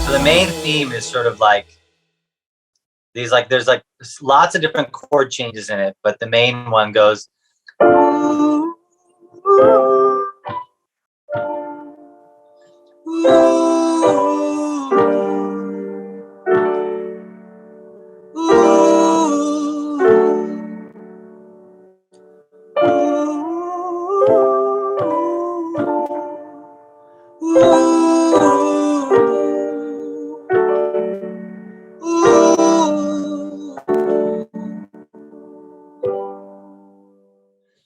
So the main theme is sort of like these, like there's like lots of different chord changes in it, but the main one goes.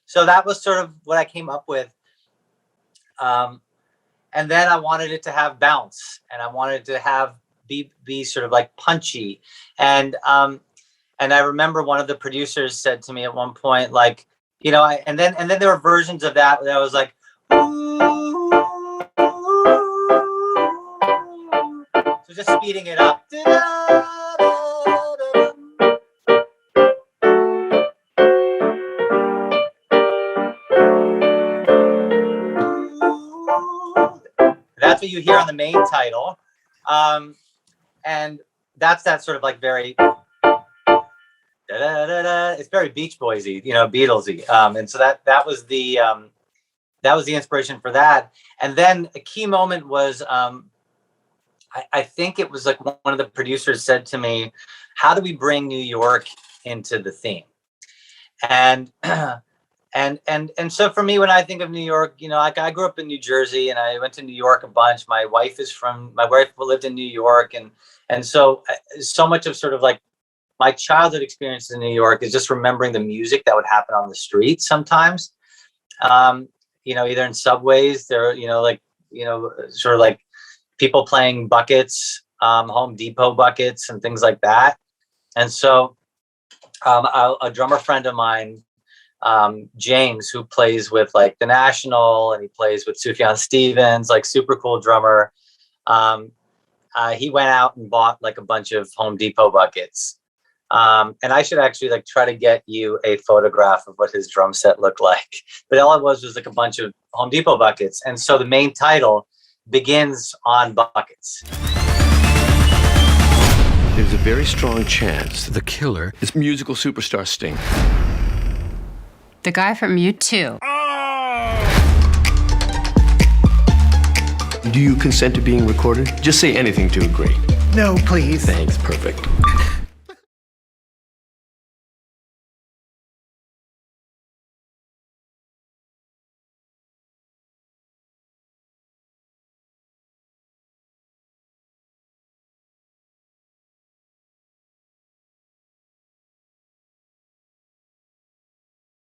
So that was sort of what I came up with. And then I wanted it to have bounce, and I wanted to have be sort of like punchy. And I remember one of the producers said to me at one point, like, you know, and then there were versions of that was like, so just speeding it up. That's what you hear on the main title. And that's that sort of like very, it's very Beach Boysy, you know, Beatlesy. And so that was the inspiration for that. And then a key moment was, I think it was like one of the producers said to me, how do we bring New York into the theme? And so for me, when I think of New York, you know, like I grew up in New Jersey and I went to New York a bunch. My wife lived in New York. And so much of sort of like my childhood experience in New York is just remembering the music that would happen on the streets sometimes. You know, either in subways, there, you know, like, you know, sort of like people playing buckets, Home Depot buckets and things like that. And so a drummer friend of mine, James, who plays with like the National and he plays with Sufjan Stevens, like super cool drummer. He went out and bought like a bunch of Home Depot buckets. And I should actually like try to get you a photograph of what his drum set looked like. But all it was like a bunch of Home Depot buckets. And so the main title begins on buckets. There's a very strong chance that the killer is musical superstar Sting. The guy from U2. Do you consent to being recorded? Just say anything to agree. No, please. Thanks, perfect.